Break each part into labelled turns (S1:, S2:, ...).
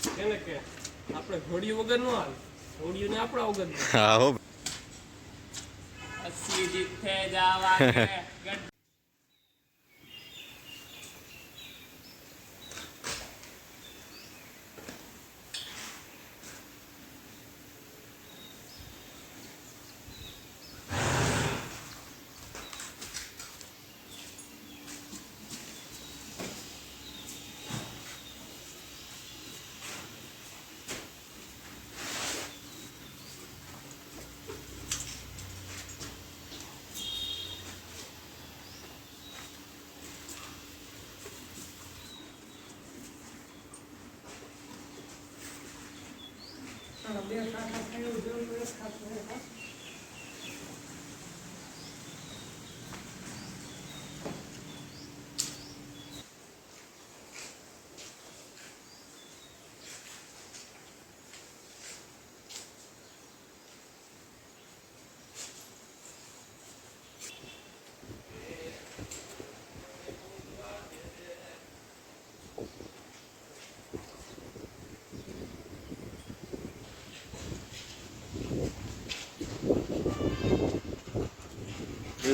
S1: કેને કે આપણે ઘોડી વગર નો હાલ, ઘોડીઓ ને આપણા વગર નો.
S2: હા હો.
S1: અસી જીતે જાવા કે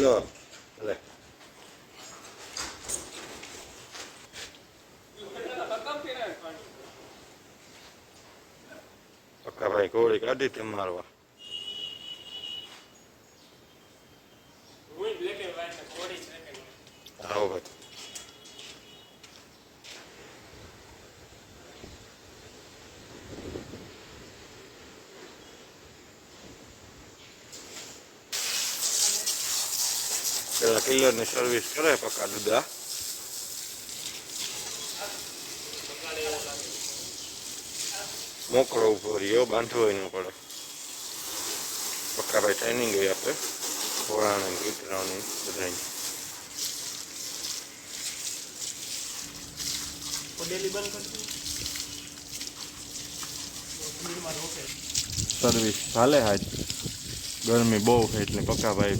S2: લો લે પક્કા ભાઈ કોળી કાઢી તે મારવા.
S1: હું બ્લેક એન્ડ વ્હાઈટ ઘોડી છે કે
S2: આવો ભાઈ. પેલા કિલ્લરની સર્વિસ કરે પક્કા દુદા. મોકળો ઉભો રહ્યો, બાંધવો ન પડે. પક્કા ભાઈ ટ્રેનિંગ આપે ઘોડાને કૂતરાઓની બધાની.
S1: ડેલી બંધ કરશું ભીડમાં રોકે.
S2: સર્વિસ ચાલે આજ, ગરમી બહુ છે એટલે પક્કા ભાઈ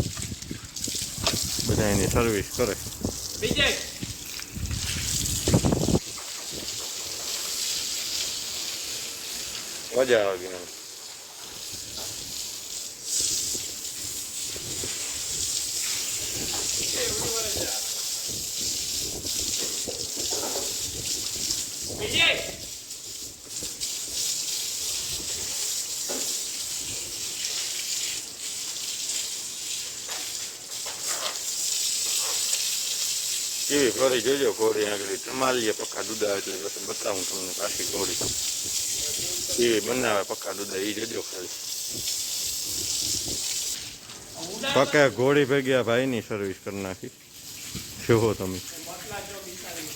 S2: બધા એની સર્વિસ કરે.
S1: બીજે
S2: મજા આવે ગઈ.
S1: બીજે
S2: એવી ફરી જોજો ઘોડી આગળ ધમાલીએ પક્કા દુદા એટલે પછી બતાવું તમને પાછી ઘોડી એવી બનાવે પક્કા દુદા એ જોજો ખાલી. પક્કા ઘોડી ભેગ્યા ભાઈની સર્વિસ કરી નાખી જુઓ તમે.
S1: મસલા જો બિચારી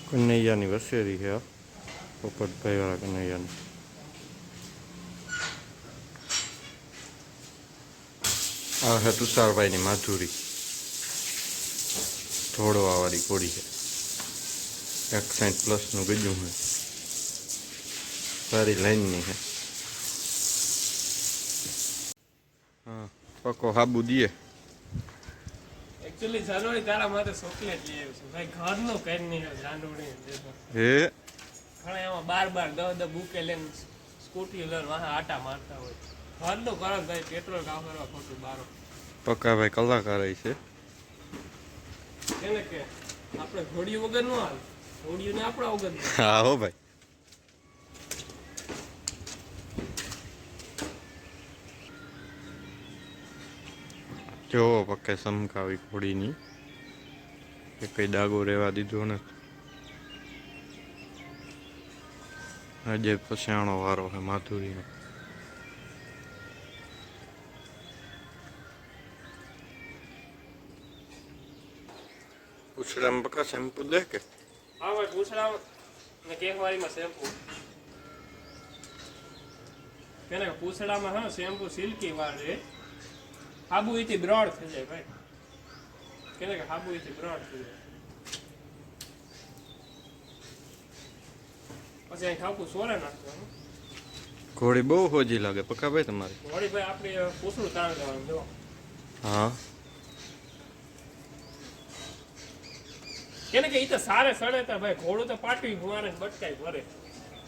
S2: કનૈયાની વસેરી છે પોપટભાઈ વાળા કનૈયાની. આ છે તુષારભાઈની માધુરી, ધોળવા વાળી ઘોડી છે, 61+ ગજું છે, સારી લાઈનની છે. હા પક્કો હાબુ દીએ.
S1: એકચ્યુઅલી જાનવડી તારા માટે ચોકલેટ લઈ આવ્યો છું ભાઈ, ઘરનું કઈ નહીં જાનવડી
S2: હે
S1: ઘણા એમાં 12 બુકે લઈને સ્કૂટી લઈને વાહ આટા મારતા હોય. ઘરનું કરો ભાઈ, પેટ્રોલ કામ કરવા ખોટું બારો.
S2: પક્કા ભાઈ કલાકાર છે.
S1: કેને કે આપણે ઘોડીઓ વગર નો હાલ, ઘોડીઓ ને આપણા વગર નો.
S2: હા હો ભાઈ. જો પક્કે સમકાવી ઘોડીની એ કઈ દાગો રહેવા દીધો નથી. આજે પછાણો વારો છે માધુરીનો. પૂછડામાં પક્કા શેમ્પુ દે કે?
S1: હા ભાઈ પૂછડા ને કેકવારીમાં શેમ્પુ. કેને પૂછડામાં હા શેમ્પુ સિલ્કી વાર છે, હાબુ એથી બ્રોડ થઈ જાય ભાઈ. કેને કે હાબુ એથી બ્રોડ થઈ જાય પછી અહીં ખાપું સોરે નાખવાનું.
S2: ઘોડી બહુ હોજી લાગે પક્કા ભાઈ તમારી.
S1: ઘોડી ભાઈ આપણે પૂછડું તાણ દેવાનું જો.
S2: હા
S1: કેને કે ઈ તો સારે સડે તા ભાઈ ઘોડું તો પાટવી મારે ને બટકાઈ ભરે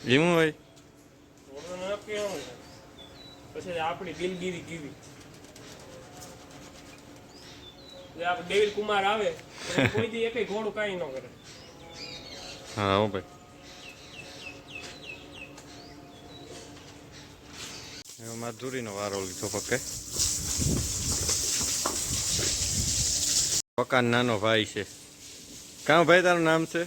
S2: એવું હોય
S1: ઘોડું નક્કી આવું ને. પછી આપણી દિલગીરી કેવી જે આપણે દેવીલ કુમાર આવે તો કોઈ દી એકેય ઘોડું કાંઈ ન કરે.
S2: હા હો ભાઈ એવો માધુરીનો વારો લીધો પક્કે પકાન નાનો ભાઈ છે કાં ભાઈ તારું નામ છે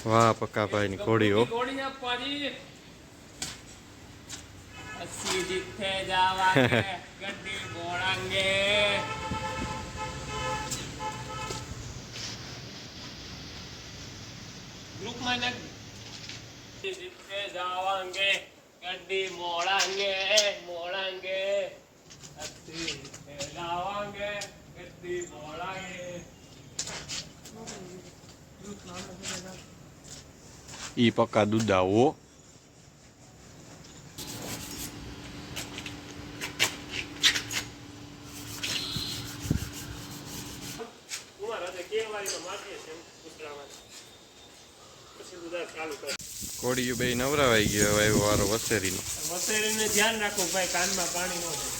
S2: વાહ પક્કા ભાઈ ની ઘોડી હો
S1: ઘોડી આપવાની અસી જીતે જાવાંગે ગड्डी બોળાંગે ગ્રુપમાં નાખ જીતે જાવાંગે ગड्डी મોળાંગે મોળાંગે અસી જીતે જાવાંગે ગड्डी મોળાંગે
S2: ઈ પક્કા દૂધા હો ઘોડીયું બે નવરાવાઈ ગયો હવે વારો વસેરીનો
S1: વસેરીને ધ્યાન રાખવું ભાઈ કાનમાં પાણી ન જાય.